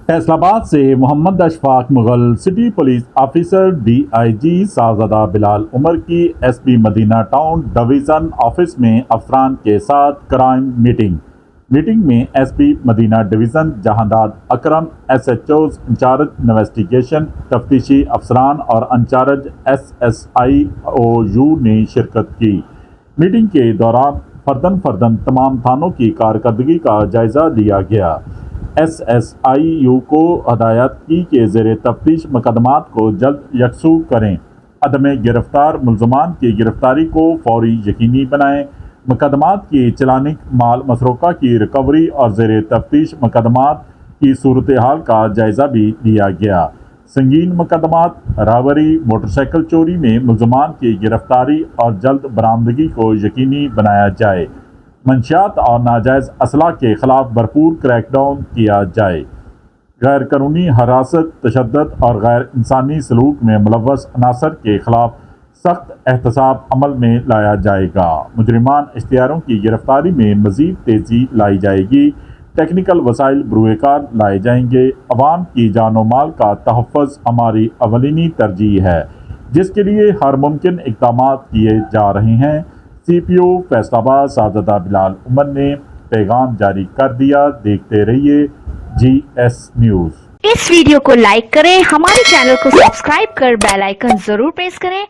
फैसला आबाद से Mohammad Ashfaq Mughal city police officer DIG Sahibzada Bilal Umar की SP Madina town division office में अफसरान के साथ क्राइम मीटिंग में SP Madina division Jahandad Akram, SHOs incharge investigation, तफ्तीशी अफसरान और इंचार्ज SSIOU ने शिरकत की। मीटिंग के दौरान फर्दन तमाम थानों की कारकर्दगी का जायज़ा लिया गया। SSIU को हदायत की कि ज़ेर तफ्तीश मुकदमात को जल्द यकसू करें, अदम गिरफ्तार मुल्ज़मान की गिरफ्तारी को फौरी यकीनी बनाएं, मुकदमात की चलानी माल मसरूक़ा की रिकवरी और ज़ेर तफ्तीश मुकदमात की सूरत हाल का जायज़ा भी लिया गया। संगीन मुकदमात, रावरी, मोटरसाइकिल चोरी में मुल्ज़मान की गिरफ्तारी और जल्द बरामदगी को यकीनी बनाया जाए। मंशियात और नाजायज़ असला के ख़िलाफ़ भरपूर क्रैकडाउन किया जाए। गैर कानूनी हरासत, तशद्दुद और गैर इंसानी सलूक में मुलव्वस अनासर के ख़िलाफ़ सख्त एहतसाब अमल में लाया जाएगा। मुजरिमान इख्तियारों की गिरफ्तारी में मज़ीद तेज़ी लाई जाएगी। टेक्निकल वसाइल बरूएकार लाए जाएंगे। अवाम की जान और माल का तहफ़्फ़ुज़ हमारी अवलिनी तरजीह है, जिसके लिए हर मुमकिन इक़दामात किए जा रहे हैं। CPO फैसलाबाद साहबजादा बिलाल उमर ने पैगाम जारी कर दिया। देखते रहिए GS न्यूज़। इस वीडियो को लाइक करें, हमारे चैनल को सब्सक्राइब कर बेल आइकन जरूर प्रेस करें